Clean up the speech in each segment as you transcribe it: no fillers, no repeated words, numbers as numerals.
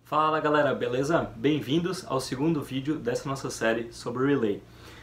Fala galera, beleza? Bem-vindos ao segundo vídeo dessa nossa série sobre Relay.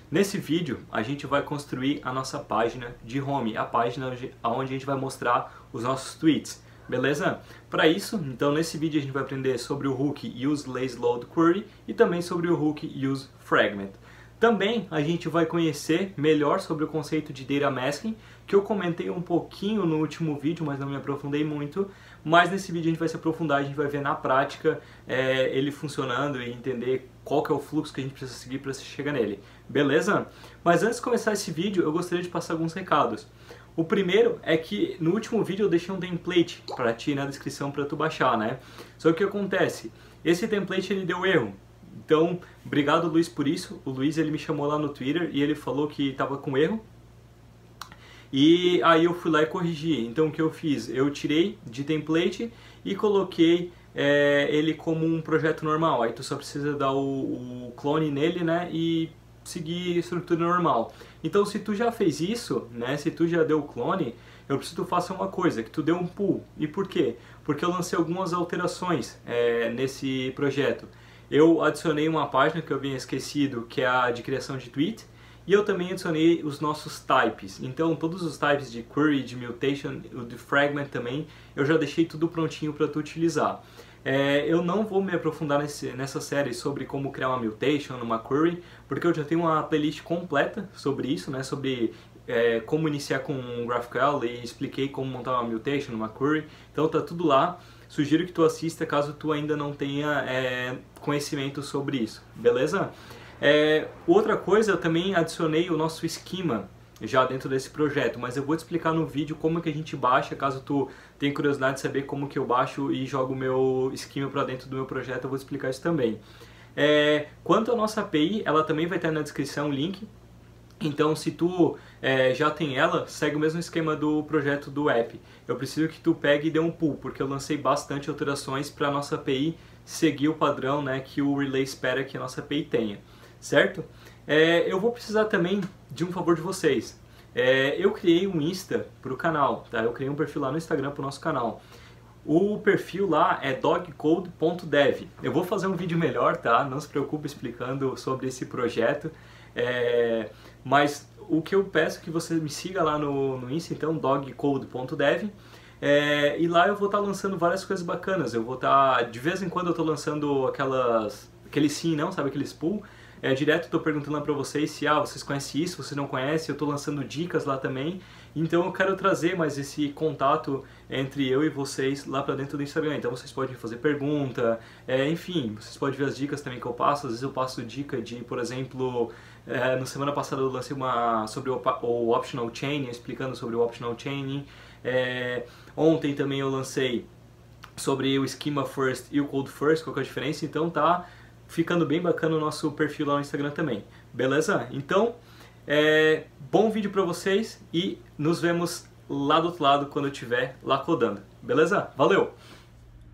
Nesse vídeo a gente vai construir a nossa página de home, a página onde a gente vai mostrar os nossos tweets, beleza? Para isso, então nesse vídeo a gente vai aprender sobre o hook Use Lazy Load Query e também sobre o hook Use Fragment. Também a gente vai conhecer melhor sobre o conceito de Data Masking, que eu comentei um pouquinho no último vídeo, mas não me aprofundei muito. Mas nesse vídeo a gente vai se aprofundar, a gente vai ver na prática ele funcionando e entender qual que é o fluxo que a gente precisa seguir para chegar nele. Beleza? Mas antes de começar esse vídeo, eu gostaria de passar alguns recados. O primeiro é que no último vídeo eu deixei um template para ti na descrição para tu baixar, né? Só que o que acontece? Esse template ele deu erro. Então, obrigado Luiz por isso. O Luiz ele me chamou lá no Twitter e ele falou que estava com erro. E aí eu fui lá e corrigi. Então o que eu fiz? Eu tirei de template e coloquei ele como um projeto normal. Aí tu só precisa dar o clone nele, né? E seguir a estrutura normal. Então se tu já fez isso, né? Se tu já deu o clone, eu preciso que tu faça uma coisa, que tu dê um pull. E por quê? Porque eu lancei algumas alterações nesse projeto. Eu adicionei uma página que eu havia esquecido, que é a de criação de tweet, e eu também adicionei os nossos types. Então todos os types de query, de mutation, o de fragment também, eu já deixei tudo prontinho para tu utilizar. Eu não vou me aprofundar nessa série sobre como criar uma mutation, uma query, porque eu já tenho uma playlist completa sobre isso, né? Sobre como iniciar com um GraphQL e expliquei como montar uma mutation, uma query. Então tá tudo lá. Sugiro que tu assista caso tu ainda não tenha conhecimento sobre isso, beleza? Outra coisa, eu também adicionei o nosso esquema já dentro desse projeto, mas eu vou te explicar no vídeo como que a gente baixa, caso tu tenha curiosidade de saber como que eu baixo e jogo o meu esquema para dentro do meu projeto, eu vou explicar isso também. Quanto à nossa API, ela também vai estar na descrição o link. Então, se tu já tem ela, segue o mesmo esquema do projeto do app. Eu preciso que tu pegue e dê um pull, porque eu lancei bastante alterações para a nossa API seguir o padrão, né, que o Relay espera que a nossa API tenha, certo? Eu vou precisar também de um favor de vocês. Eu criei um Insta para o canal, tá? Eu criei um perfil lá no Instagram para o nosso canal. O perfil lá é dogcode.dev. Eu vou fazer um vídeo melhor, tá? Não se preocupe explicando sobre esse projeto. Mas o que eu peço é que você me siga lá no Insta, então dogcode.dev, e lá eu vou estar lançando várias coisas bacanas. Eu vou estar, de vez em quando eu estou lançando aqueles sim, não, sabe, aqueles pull. Direto estou perguntando lá para vocês se vocês conhecem isso, vocês não conhecem, eu estou lançando dicas lá também. Então eu quero trazer mais esse contato entre eu e vocês lá para dentro do Instagram. Então vocês podem fazer pergunta, enfim, vocês podem ver as dicas também que eu passo. Às vezes eu passo dica de, por exemplo, na semana passada eu lancei uma sobre o Optional Chaining, explicando sobre o Optional Chaining. Ontem também eu lancei sobre o Schema First e o Code First, qual que é a diferença. Então tá ficando bem bacana o nosso perfil lá no Instagram também, beleza? Então, bom vídeo pra vocês e nos vemos lá do outro lado quando eu estiver lá codando, beleza? Valeu!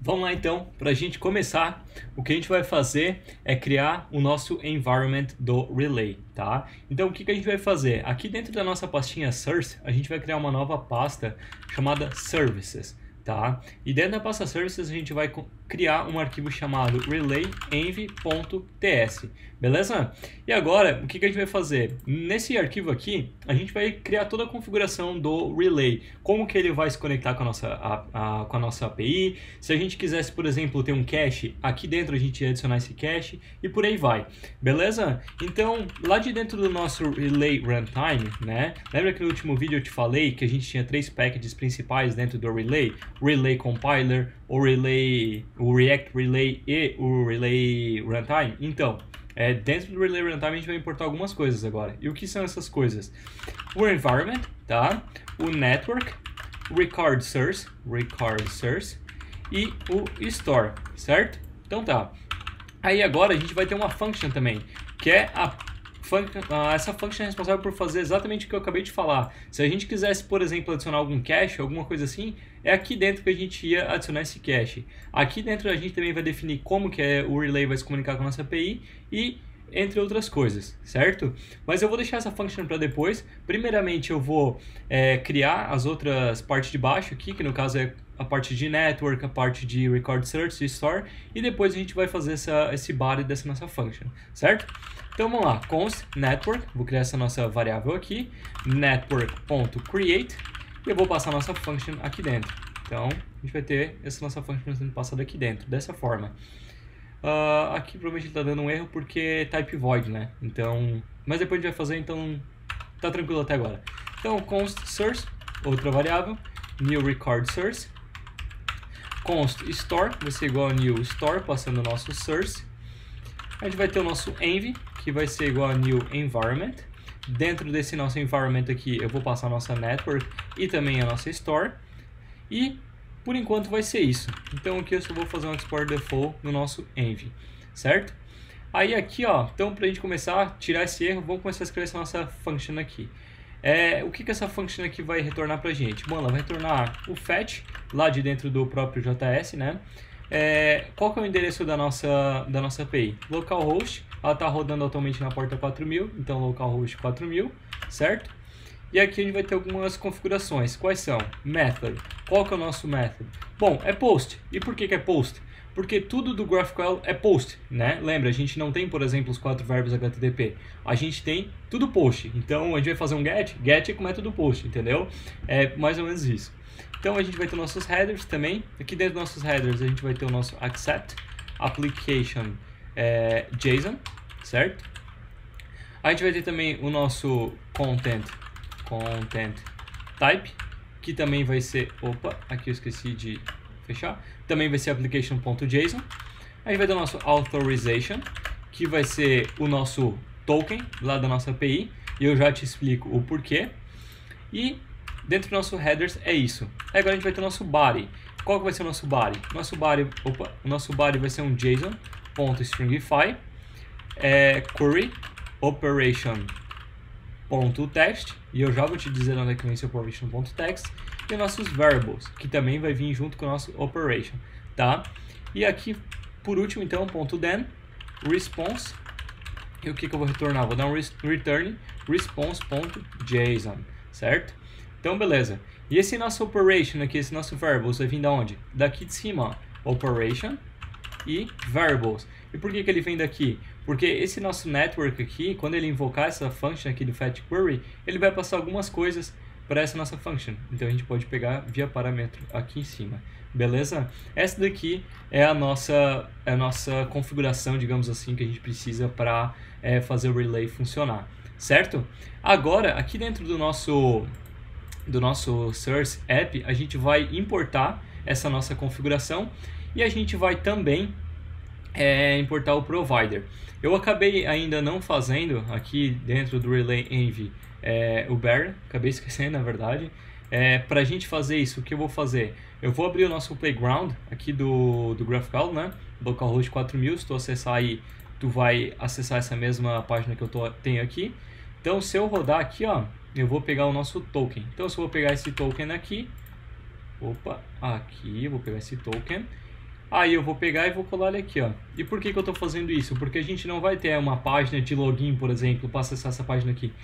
Vamos lá então, pra gente começar, o que a gente vai fazer é criar o nosso environment do Relay, tá? Então o que a gente vai fazer? Aqui dentro da nossa pastinha Source, a gente vai criar uma nova pasta chamada Services, tá? E dentro da pasta Services a gente vai criar um arquivo chamado relay.env.ts, beleza? E agora, o que a gente vai fazer? Nesse arquivo aqui, a gente vai criar toda a configuração do Relay, como que ele vai se conectar com a nossa API, se a gente quisesse, por exemplo, ter um cache, aqui dentro a gente ia adicionar esse cache e por aí vai, beleza? Então, lá de dentro do nosso Relay Runtime, né? Lembra que no último vídeo eu te falei que a gente tinha 3 packages principais dentro do Relay? Relay Compiler, o React Relay e o Relay Runtime. Então, dentro do Relay Runtime a gente vai importar algumas coisas agora. E o que são essas coisas? O Environment, tá? O Network, o Record Source e o Store, certo? Então tá. Aí agora a gente vai ter uma function também, que é essa function é responsável por fazer exatamente o que eu acabei de falar. Se a gente quisesse, por exemplo, adicionar algum cache, alguma coisa assim, é aqui dentro que a gente ia adicionar esse cache. Aqui dentro a gente também vai definir como que o Relay vai se comunicar com a nossa API e entre outras coisas, certo? Mas eu vou deixar essa function para depois. Primeiramente eu vou criar as outras partes de baixo aqui, que no caso é a parte de network, a parte de record search, store, e depois a gente vai fazer esse body dessa nossa function, certo? Então vamos lá, const network, vou criar essa nossa variável aqui, network.create, e eu vou passar a nossa function aqui dentro. Então a gente vai ter essa nossa function sendo passada aqui dentro, dessa forma. Aqui provavelmente ele está dando um erro porque type void, né? Então, mas depois a gente vai fazer, então tá tranquilo até agora. Então const source, outra variável, new record source, const store vai ser igual a new store, passando o nosso source. A gente vai ter o nosso env, que vai ser igual a new environment. Dentro desse nosso environment aqui eu vou passar a nossa network e também a nossa store. E por enquanto vai ser isso. Então aqui eu só vou fazer um export default no nosso env, certo? Aí aqui, ó, então pra gente começar a tirar esse erro, vamos começar a escrever essa nossa function aqui. O que essa function aqui vai retornar pra gente? Bom, ela vai retornar o fetch lá de dentro do próprio JS, né? Qual que é o endereço da nossa API? Localhost, ela está rodando atualmente na porta 4000, então localhost 4000, certo? E aqui a gente vai ter algumas configurações. Quais são? Method. Qual que é o nosso method? Bom, é post. E por que é post? Porque tudo do GraphQL é post, né? Lembra, a gente não tem, por exemplo, os 4 verbos HTTP. A gente tem tudo post. Então a gente vai fazer um get com método post, entendeu? É mais ou menos isso. Então a gente vai ter nossos headers também. Aqui dentro dos nossos headers a gente vai ter o nosso accept application JSON, certo? A gente vai ter também o nosso content type, que também vai ser, aqui eu esqueci de fechar, também vai ser application.json. A gente vai ter o nosso authorization, que vai ser o nosso token lá da nossa API, e eu já te explico o porquê. E dentro do nosso headers é isso. Agora a gente vai ter o nosso body. Qual que vai ser o nosso body? O nosso body vai ser um json.stringify query operation.text, e eu já vou te dizer onde é que vem esse operation.text, e os nossos variables, que também vai vir junto com o nosso operation, tá? E aqui, por último, então, .then, response, e o que eu vou retornar? Vou dar um return response.json, certo? Então, beleza. E esse nosso operation aqui, esse nosso variables, vai vir da onde? Daqui de cima, ó, operation e variables. E por que ele vem daqui? Porque esse nosso network aqui, quando ele invocar essa function aqui do fetch query, ele vai passar algumas coisas para essa nossa function. Então a gente pode pegar via parâmetro aqui em cima. Beleza? Essa daqui é a nossa configuração, digamos assim, que a gente precisa para fazer o relay funcionar. Certo? Agora, aqui dentro do nosso Source App, a gente vai importar essa nossa configuração e a gente vai também importar o provider. Eu acabei ainda não fazendo aqui dentro do Relay Env o bearer, acabei esquecendo na verdade. Para a gente fazer isso, o que eu vou fazer? Eu vou abrir o nosso playground aqui do GraphQL, né? Localhost 4000, se tu acessar aí, tu vai acessar essa mesma página que eu tenho aqui. Então se eu rodar aqui, ó, eu vou pegar o nosso token. Então se eu vou pegar esse token aqui, aqui, eu vou pegar esse token. Aí eu vou pegar e vou colar ele aqui, ó. E por que eu estou fazendo isso? Porque a gente não vai ter uma página de login, por exemplo, para acessar essa página aqui.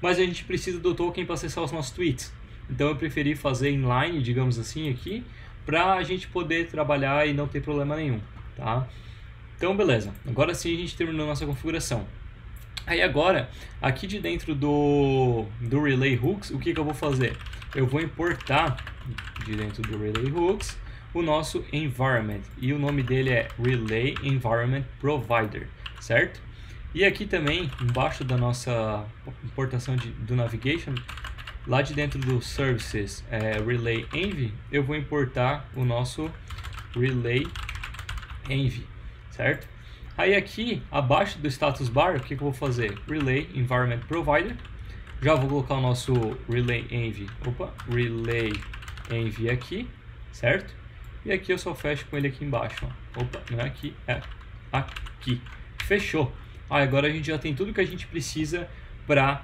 Mas a gente precisa do token para acessar os nossos tweets. Então eu preferi fazer inline, digamos assim, aqui, para a gente poder trabalhar e não ter problema nenhum, tá? Então beleza, agora sim a gente terminou a nossa configuração. Aí agora, aqui de dentro do Relay Hooks, o que eu vou fazer? Eu vou importar de dentro do Relay Hooks o nosso environment, e o nome dele é Relay Environment Provider, certo? E aqui também, embaixo da nossa importação do navigation, lá de dentro do services Relay Env, eu vou importar o nosso Relay Env, certo? Aí aqui, abaixo do status bar, o que eu vou fazer? Relay Environment Provider, já vou colocar o nosso Relay Env, Relay Env aqui, certo? E aqui eu só fecho com ele aqui embaixo, ó. Não é aqui, é aqui. Fechou. Agora a gente já tem tudo que a gente precisa para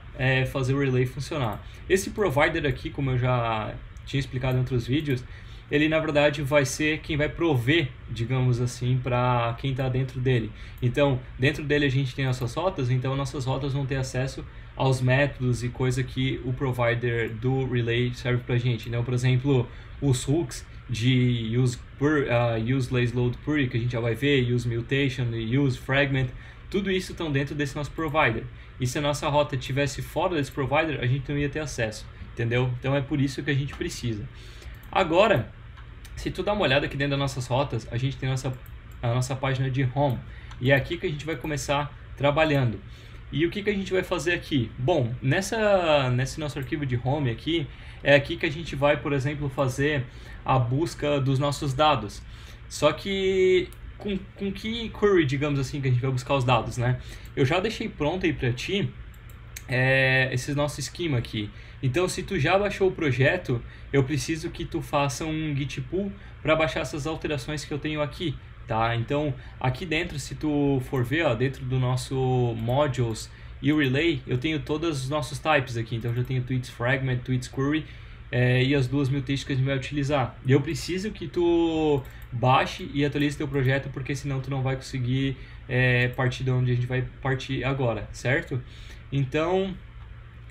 fazer o relay funcionar. Esse provider aqui, como eu já tinha explicado em outros vídeos, ele na verdade vai ser quem vai prover, digamos assim, para quem está dentro dele. Então, dentro dele a gente tem nossas rotas, então nossas rotas vão ter acesso aos métodos e coisa que o provider do relay serve para a gente. Então, por exemplo, os hooks de use lazy load query, que a gente já vai ver, use mutation, use fragment, tudo isso estão dentro desse nosso provider. E se a nossa rota estivesse fora desse provider, a gente não ia ter acesso, entendeu? Então é por isso que a gente precisa. Agora, se tu dá uma olhada aqui dentro das nossas rotas, a gente tem a nossa página de home. E é aqui que a gente vai começar trabalhando. E o que a gente vai fazer aqui? Bom, nesse nosso arquivo de home aqui, é aqui que a gente vai, por exemplo, fazer a busca dos nossos dados. Só que com que query, digamos assim, que a gente vai buscar os dados, né? Eu já deixei pronto aí para ti esse nosso esquema aqui. Então, se tu já baixou o projeto, eu preciso que tu faça um git pull para baixar essas alterações que eu tenho aqui, tá? Então, aqui dentro, se tu for ver, ó, dentro do nosso modules e o relay, eu tenho todos os nossos types aqui. Então, eu já tenho tweets fragment, tweets query e as duas mutations que a gente vai utilizar. E eu preciso que tu baixe e atualize teu projeto, porque senão tu não vai conseguir partir de onde a gente vai partir agora, certo? Então,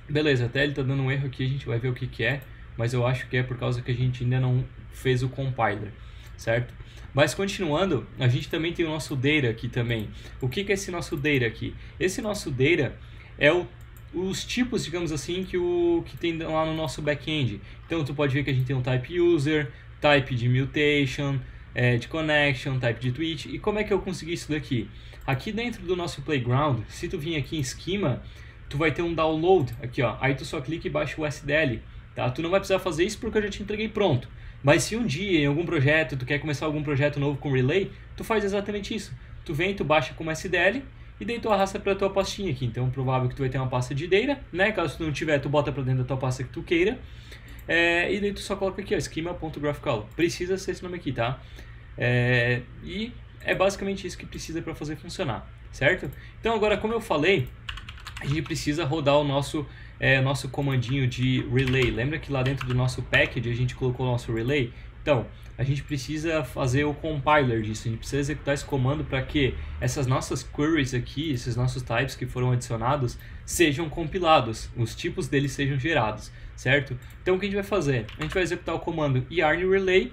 beleza, até ele tá dando um erro aqui, a gente vai ver o que é, mas eu acho que é por causa que a gente ainda não fez o compiler, certo? Mas continuando, a gente também tem o nosso data aqui também. O que é esse nosso data aqui? Esse nosso data é os tipos, digamos assim, que tem lá no nosso back-end. Então tu pode ver que a gente tem um type user, type de mutation, de connection, type de tweet. E como é que eu consegui isso daqui? Aqui dentro do nosso playground, se tu vir aqui em schema, tu vai ter um download aqui, ó. Aí tu só clica e baixa o SDL, tá? Tu não vai precisar fazer isso porque eu já te entreguei pronto. Mas se um dia em algum projeto, tu quer começar algum projeto novo com Relay, tu faz exatamente isso. Tu vem, tu baixa como SDL e daí tu arrasta para tua pastinha aqui. Então é provável que tu vai ter uma pasta de data, né? Caso tu não tiver, tu bota para dentro da tua pasta que tu queira. E daí tu só coloca aqui, ó, schema.graphical. Precisa ser esse nome aqui, tá? E é basicamente isso que precisa para fazer funcionar, certo? Então agora, como eu falei, a gente precisa rodar o nosso comandinho de relay. Lembra que lá dentro do nosso package a gente colocou o nosso relay? Então, a gente precisa fazer o compiler disso. A gente precisa executar esse comando para que essas nossas queries aqui, esses nossos types que foram adicionados, sejam compilados, os tipos deles sejam gerados, certo? Então, o que a gente vai fazer? A gente vai executar o comando yarn_relay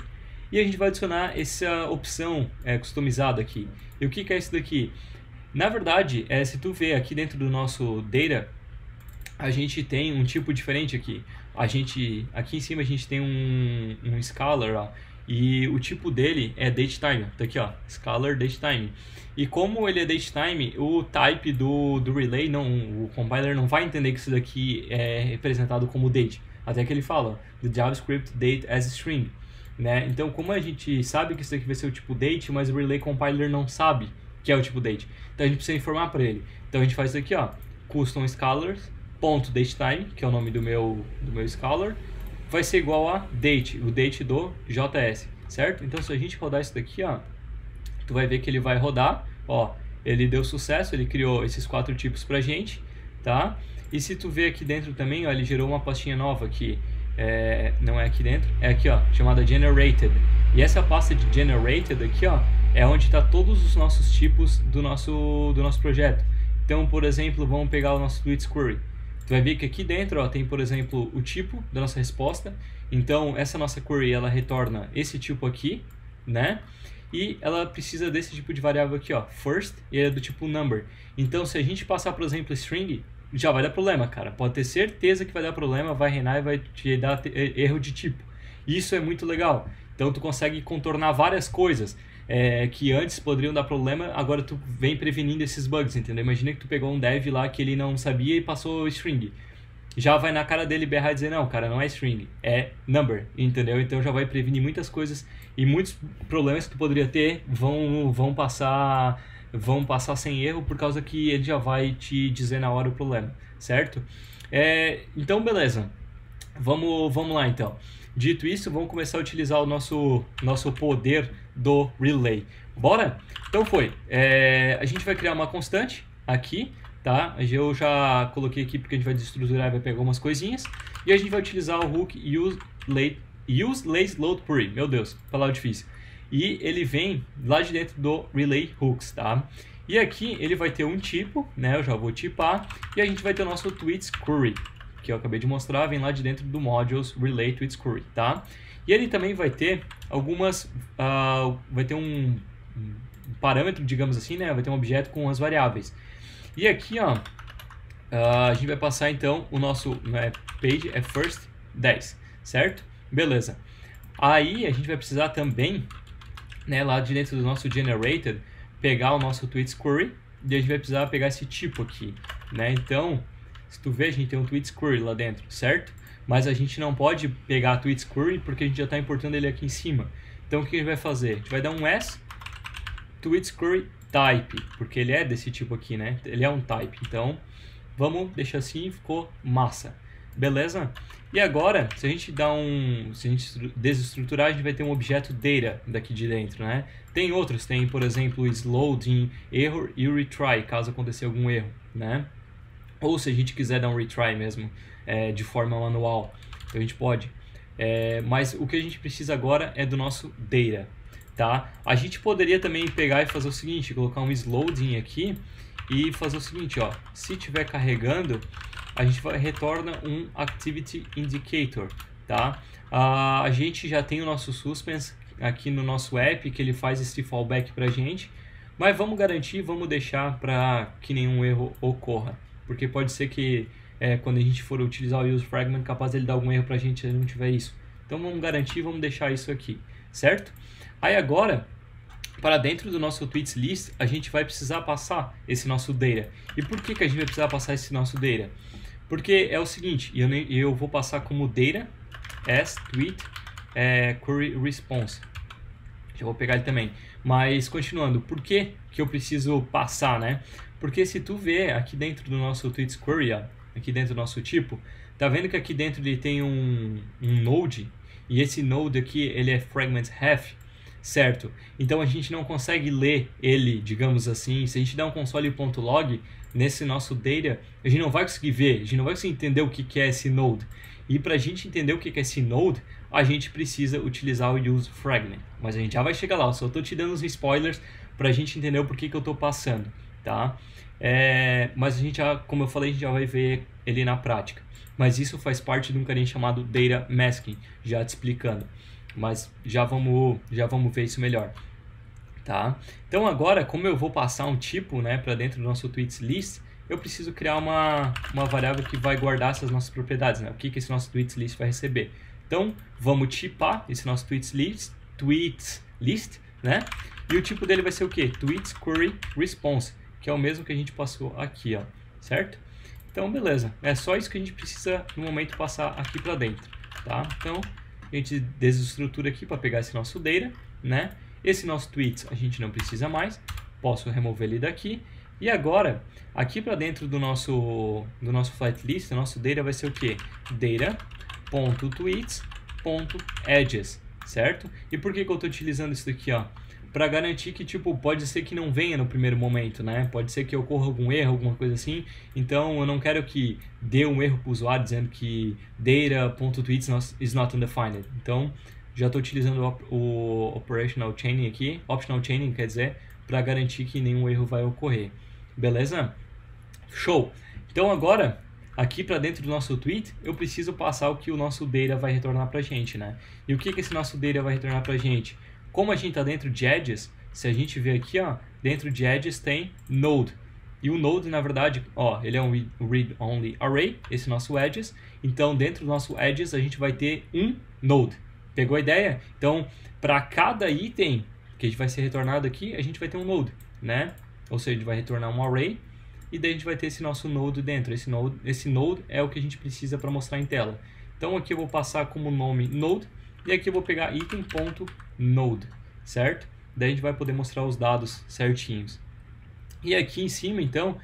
e a gente vai adicionar essa opção customizada aqui. E o que é isso daqui? Na verdade, se tu ver aqui dentro do nosso data, a gente tem um tipo diferente aqui. Aqui em cima a gente tem um scalar, ó, e o tipo dele é datetime. Tá aqui, ó, scalar datetime. E como ele é datetime, o type do relay, o compiler não vai entender que isso daqui é representado como date. Até que ele fala, the JavaScript date as string. Né? Então, como a gente sabe que isso daqui vai ser o tipo date, mas o relay compiler não sabe que é o tipo date. Então a gente precisa informar para ele. Então a gente faz isso aqui, ó, custom scalars.datetime, que é o nome do meu scalar, vai ser igual a date, o date do JS, certo? Então se a gente rodar isso daqui, ó, tu vai ver que ele vai rodar, ó, ele deu sucesso, ele criou esses 4 tipos pra gente, tá? E se tu ver aqui dentro também, ó, ele gerou uma pastinha nova aqui, não é aqui dentro, é aqui, ó, chamada generated. E essa pasta de generated aqui, ó, é onde está todos os nossos tipos do nosso projeto. Então, por exemplo, vamos pegar o nosso tweets query. Tu vai ver que aqui dentro, ó, tem, por exemplo, o tipo da nossa resposta. Então, essa nossa query, ela retorna esse tipo aqui, né? E ela precisa desse tipo de variável aqui, ó, first, e é do tipo number. Então, se a gente passar, por exemplo, string, já vai dar problema, cara. Pode ter certeza que vai dar problema, vai reinar e vai te dar erro de tipo. Isso é muito legal. Então, tu consegue contornar várias coisas que antes poderiam dar problema, agora tu vem prevenindo esses bugs, entendeu? Imagina que tu pegou um dev lá que ele não sabia e passou string. Já vai na cara dele berrar e dizer, não, cara, não é string, é number, entendeu? Então já vai prevenir muitas coisas e muitos problemas que tu poderia ter vão passar sem erro, por causa que ele já vai te dizer na hora o problema, certo? Então, beleza. Vamos lá, então. Dito isso, vamos começar a utilizar o nosso poder do relay. Bora? Então foi. A gente vai criar uma constante aqui, tá? Eu já coloquei aqui porque a gente vai desestruturar e vai pegar umas coisinhas. E a gente vai utilizar o hook use lazy load query. Meu Deus, palavra difícil. E ele vem lá de dentro do relay hooks, tá? E aqui ele vai ter um tipo, né? Eu já vou tipar. E a gente vai ter o nosso tweets query, que eu acabei de mostrar, vem lá de dentro do modules relay tweets query, tá? E ele também vai ter algumas, vai ter um parâmetro, digamos assim, né? Vai ter um objeto com as variáveis. E aqui, ó, a gente vai passar então o nosso page é first 10, certo? Beleza. Aí a gente vai precisar também, né, lá de dentro do nosso generated, pegar o nosso tweets query e a gente vai precisar pegar esse tipo aqui, né? Então, se tu vê, a gente tem um tweets query lá dentro, certo? Mas a gente não pode pegar a tweets query porque a gente já está importando ele aqui em cima. Então, o que a gente vai fazer? A gente vai dar um s tweets query type, porque ele é desse tipo aqui, né? Ele é um type. Então, vamos deixar assim, ficou massa. Beleza? E agora, se a gente desestruturar, a gente vai ter um objeto data daqui de dentro, né? Tem outros, tem, por exemplo, loading, error e retry, caso aconteça algum erro, né? Ou se a gente quiser dar um retry mesmo, de forma manual, então a gente pode. Mas o que a gente precisa agora é do nosso data, tá? A gente poderia também pegar e fazer o seguinte, colocar um loading aqui e fazer o seguinte, ó, se estiver carregando, a gente retorna um Activity Indicator, tá? A gente já tem o nosso Suspense aqui no nosso app, que ele faz esse fallback pra gente, mas vamos garantir, vamos deixar para que nenhum erro ocorra, porque pode ser que quando a gente for utilizar o Use Fragment, capaz ele dar algum erro pra gente se ele não tiver isso. Então vamos garantir, vamos deixar isso aqui, certo? Aí agora, para dentro do nosso tweets list, a gente vai precisar passar esse nosso data. E por que a gente vai precisar passar esse nosso data? Porque é o seguinte, eu vou passar como data as tweet query response. Já vou pegar ele também. Mas continuando, por que eu preciso passar, né? Porque se tu vê aqui dentro do nosso tweets query, ó, aqui dentro do nosso tipo, tá vendo que aqui dentro ele tem um node, e esse node aqui ele é fragment half, certo? Então a gente não consegue ler ele, digamos assim. Se a gente der um console.log nesse nosso data, a gente não vai conseguir ver, a gente não vai conseguir entender o que é esse node. E para a gente entender o que é esse node, a gente precisa utilizar o use fragment. Mas a gente já vai chegar lá, eu só estou te dando os spoilers para a gente entender o porquê que eu estou passando, tá? Mas a gente já, como eu falei, a gente já vai ver ele na prática. Mas isso faz parte de um carinha chamado Data Masking, já te explicando. Mas já vamos ver isso melhor, tá? Então agora, como eu vou passar um tipo, né, para dentro do nosso tweets list, eu preciso criar uma variável que vai guardar essas nossas propriedades, né? O que esse nosso tweets list vai receber. Então vamos tipar esse nosso tweets list, né? E o tipo dele vai ser o quê? Tweets query response, que é o mesmo que a gente passou aqui, ó, certo? Então beleza, é só isso que a gente precisa no momento passar aqui para dentro, tá? Então a gente desestrutura aqui para pegar esse nosso data, né? Esse nosso tweets a gente não precisa mais, posso remover ele daqui. E agora, aqui para dentro do nosso flat list, o nosso data vai ser o quê? Data.tweets.edges, certo? E por que eu estou utilizando isso daqui, ó? Para garantir que, tipo, pode ser que não venha no primeiro momento, né? Pode ser que ocorra algum erro, alguma coisa assim. Então, eu não quero que dê um erro para o usuário dizendo que data.tweets is not undefined. Então, já estou utilizando o operational chaining aqui, optional chaining, quer dizer, para garantir que nenhum erro vai ocorrer. Beleza? Show! Então, agora, aqui para dentro do nosso tweet, eu preciso passar o que o nosso data vai retornar para a gente, né? E o que esse nosso data vai retornar para a gente? Como a gente está dentro de edges, se a gente ver aqui, ó, dentro de edges tem node. E o node, na verdade, ó, ele é um read-only array, esse nosso edges. Então, dentro do nosso edges, a gente vai ter um node. Pegou a ideia? Então, para cada item que a gente vai ser retornado aqui, a gente vai ter um node, né? Ou seja, a gente vai retornar um array e daí a gente vai ter esse nosso node dentro. Esse node é o que a gente precisa para mostrar em tela. Então, aqui eu vou passar como nome node. E aqui eu vou pegar item.node, certo? Daí a gente vai poder mostrar os dados certinhos. E aqui em cima, então,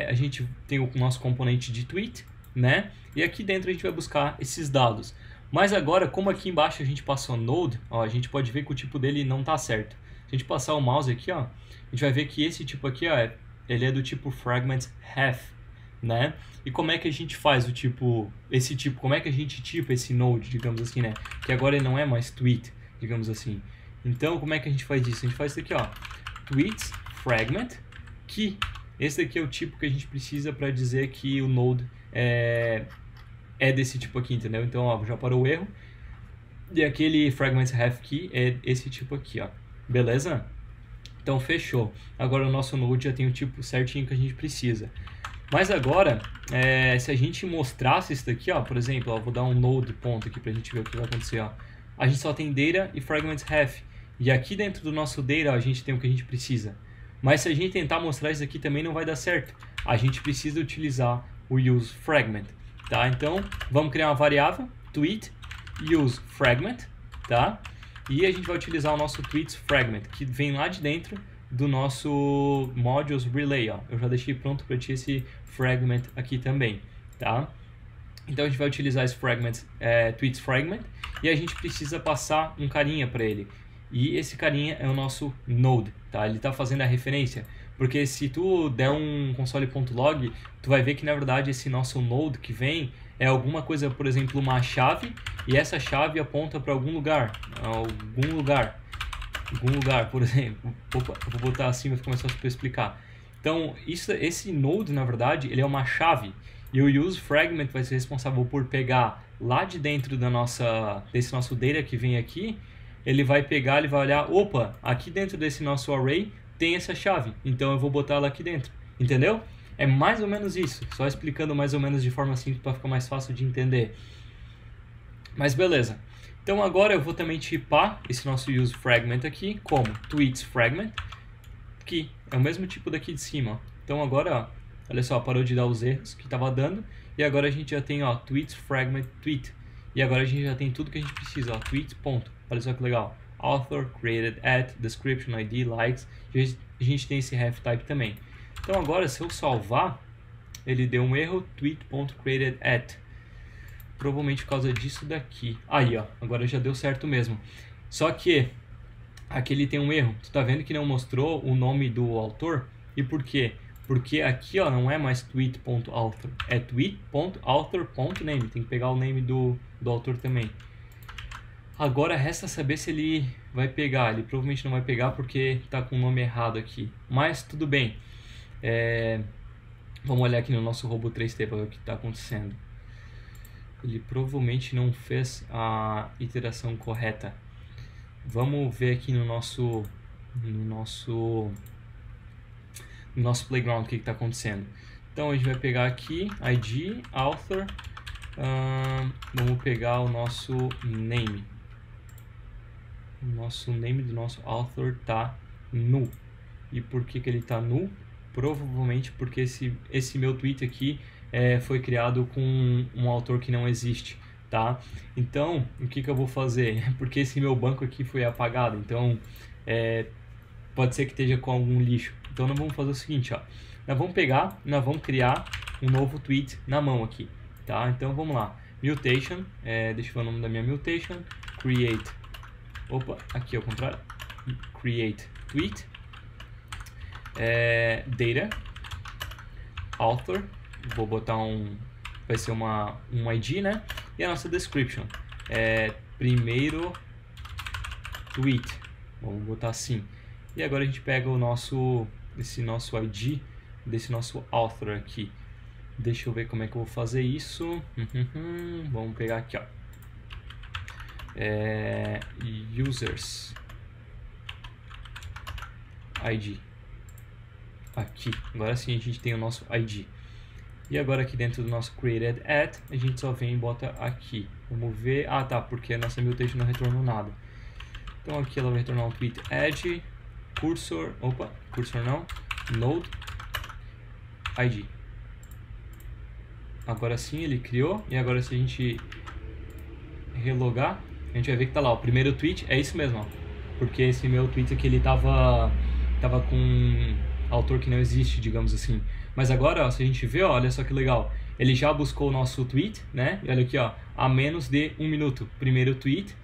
a gente tem o nosso componente de tweet, né? E aqui dentro a gente vai buscar esses dados. Mas agora, como aqui embaixo a gente passou node, ó, a gente pode ver que o tipo dele não está certo. Se a gente passar o mouse aqui, ó, a gente vai ver que esse tipo aqui, ó, ele é do tipo fragment half, né? E como é que a gente faz esse tipo, como é que a gente tipa esse node, digamos assim, né? Que agora ele não é mais tweet, digamos assim. Então, como é que a gente faz isso? A gente faz isso aqui, ó, tweets fragment, que esse aqui é o tipo que a gente precisa para dizer que o node é desse tipo aqui, entendeu? Então, ó, já parou o erro. E aquele fragments have key é esse tipo aqui, ó. Beleza? Então, fechou. Agora o nosso node já tem o tipo certinho que a gente precisa. Mas agora, se a gente mostrasse isso daqui, ó, por exemplo, ó, vou dar um node ponto aqui pra gente ver o que vai acontecer, ó. A gente só tem data e fragments have. E aqui dentro do nosso data, ó, a gente tem o que a gente precisa. Mas se a gente tentar mostrar isso aqui também não vai dar certo. A gente precisa utilizar o use fragment, tá? Então, vamos criar uma variável, tweet, use fragment, tá? E a gente vai utilizar o nosso tweets fragment, que vem lá de dentro do nosso modules relay, ó. Eu já deixei pronto para ti esse fragment aqui também, tá? Então a gente vai utilizar esse fragment, tweets fragment, e a gente precisa passar um carinha para ele. E esse carinha é o nosso node, tá? Ele está fazendo a referência, porque se tu der um console.log, tu vai ver que na verdade esse nosso node que vem é alguma coisa, por exemplo, uma chave, e essa chave aponta para algum lugar, por exemplo. Opa, vou botar assim, vai ficar mais fácil para explicar. Então, esse node, na verdade, ele é uma chave, e o use fragment vai ser responsável por pegar lá de dentro desse nosso data que vem aqui. Ele vai pegar, ele vai olhar, opa, aqui dentro desse nosso array tem essa chave, então eu vou botar ela aqui dentro, entendeu? É mais ou menos isso, só explicando mais ou menos de forma simples para ficar mais fácil de entender. Mas beleza. Então agora eu vou também tipar esse nosso use fragment aqui como tweets fragment, que é o mesmo tipo daqui de cima, ó. Então agora, ó, olha só, parou de dar os erros que estava dando, e agora a gente já tem, ó, tweets fragment tweet. E agora a gente já tem tudo que a gente precisa, ó, tweet ponto. Olha só que legal. Author, created at, description, ID, likes. A gente tem esse ref type também. Então agora, se eu salvar, ele deu um erro, tweet.created at. Provavelmente por causa disso daqui. Aí, ó, agora já deu certo mesmo. Só que aqui ele tem um erro. Tu tá vendo que não mostrou o nome do autor? E por quê? Porque aqui, ó, não é mais tweet.author, é tweet.author.name. Tem que pegar o name do autor também. Agora resta saber se ele vai pegar. Ele provavelmente não vai pegar porque está com o nome errado aqui. Mas tudo bem. Vamos olhar aqui no nosso robô 3T para ver o que está acontecendo. Ele provavelmente não fez a iteração correta. Vamos ver aqui no nosso playground o que está acontecendo. Então a gente vai pegar aqui ID, author. Vamos pegar o nosso name. O nosso name do nosso author tá null. E por que ele tá null? Provavelmente porque esse meu tweet aqui foi criado com um autor que não existe, tá? Então, o que eu vou fazer? Porque esse meu banco aqui foi apagado, então pode ser que esteja com algum lixo. Então nós vamos fazer o seguinte, ó. Nós vamos criar um novo tweet na mão aqui, tá? Então vamos lá. Mutation, deixa eu ver o nome da minha mutation. Create. Opa, aqui ao contrário. Create tweet. Data. Author. Vou botar vai ser um ID, né? E a nossa description. Primeiro tweet. Vamos botar assim. E agora a gente pega esse nosso ID desse nosso author aqui. Deixa eu ver como é que eu vou fazer isso. Vamos pegar aqui, ó. Users ID. Aqui. Agora sim a gente tem o nosso ID. E agora aqui dentro do nosso created at, a gente só vem e bota aqui. Vamos ver. Ah, tá, porque a nossa mutation não retornou nada. Então aqui ela vai retornar um tweet add, cursor, cursor não, node, ID. Agora sim ele criou, e agora se a gente relogar, a gente vai ver que tá lá, o primeiro tweet é isso mesmo, ó. Porque esse meu tweet aqui ele tava com um autor que não existe, digamos assim. Mas agora, ó, se a gente vê, ó, olha só que legal, ele já buscou o nosso tweet, né? E olha aqui, ó, há menos de 1 minuto. Primeiro tweet,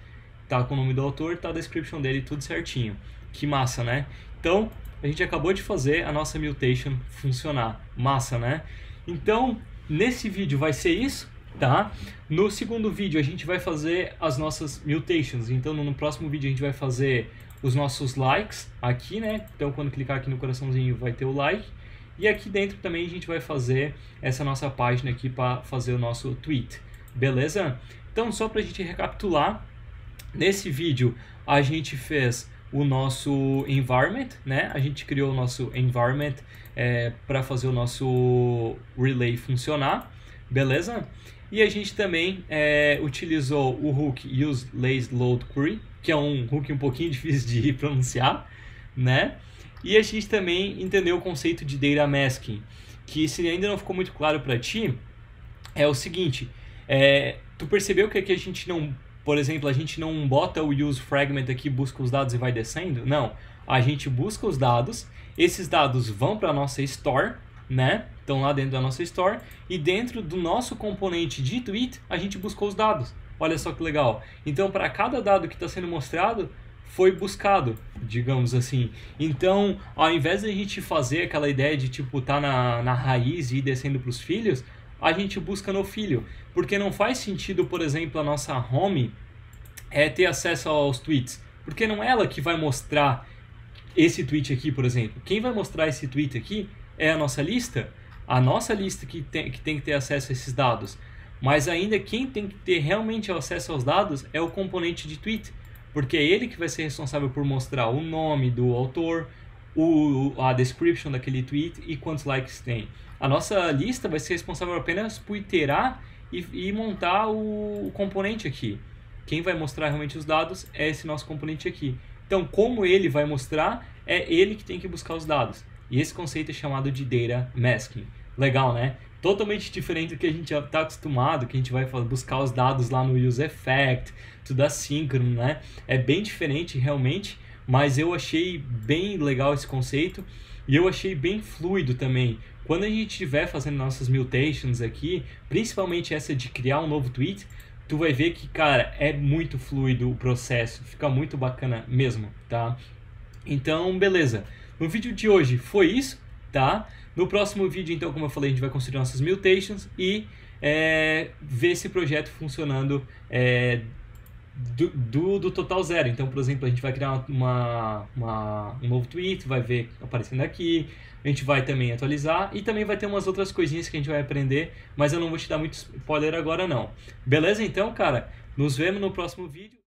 tá com o nome do autor, tá a description dele, tudo certinho. Que massa, né? Então, a gente acabou de fazer a nossa mutation funcionar. Massa, né? Então, nesse vídeo vai ser isso, tá? No segundo vídeo a gente vai fazer as nossas mutations. Então, no próximo vídeo a gente vai fazer os nossos likes aqui, né? Então, quando clicar aqui no coraçãozinho vai ter o like. E aqui dentro também a gente vai fazer essa nossa página aqui para fazer o nosso tweet. beleza? Então, só para a gente recapitular, nesse vídeo a gente fez o nosso environment, né? A gente criou o nosso environment para fazer o nosso relay funcionar, beleza? E a gente também utilizou o hook useLazyLoadQuery, que é um hook um pouquinho difícil de pronunciar, né? E a gente também entendeu o conceito de data masking, que se ainda não ficou muito claro para ti, é o seguinte, tu percebeu que aqui a gente não, por exemplo, a gente não bota o use fragment aqui, busca os dados e vai descendo? Não, a gente busca os dados, esses dados vão para a nossa store, né? Estão lá dentro da nossa store, e dentro do nosso componente de tweet, a gente buscou os dados. Olha só que legal. Então, para cada dado que está sendo mostrado, foi buscado, digamos assim. Então, ao invés de a gente fazer aquela ideia de tipo tá na raiz e ir descendo para os filhos, a gente busca no filho, porque não faz sentido, por exemplo, a nossa home ter acesso aos tweets, porque não é ela que vai mostrar esse tweet aqui, por exemplo. Quem vai mostrar esse tweet aqui é a nossa lista que tem que ter acesso a esses dados. Mas ainda quem tem que ter realmente acesso aos dados é o componente de tweet, porque é ele que vai ser responsável por mostrar o nome do autor, a description daquele tweet e quantos likes tem. A nossa lista vai ser responsável apenas por iterar e montar o componente aqui. Quem vai mostrar realmente os dados é esse nosso componente aqui. Então, como ele vai mostrar, é ele que tem que buscar os dados. E esse conceito é chamado de data masking. Legal, né? Totalmente diferente do que a gente já está acostumado, que a gente vai buscar os dados lá no useEffect, tudo assíncrono, né? É bem diferente realmente, mas eu achei bem legal esse conceito e eu achei bem fluido também. Quando a gente estiver fazendo nossas mutations aqui, principalmente essa de criar um novo tweet, tu vai ver que, cara, é muito fluido o processo, fica muito bacana mesmo, tá? Então, beleza. No vídeo de hoje foi isso, tá? No próximo vídeo, então, como eu falei, a gente vai construir nossas mutations e ver esse projeto funcionando do total zero. Então, por exemplo, a gente vai criar um novo tweet, vai ver aparecendo aqui, a gente vai também atualizar e também vai ter umas outras coisinhas que a gente vai aprender, mas eu não vou te dar muito spoiler agora não. Beleza? Então, cara, nos vemos no próximo vídeo.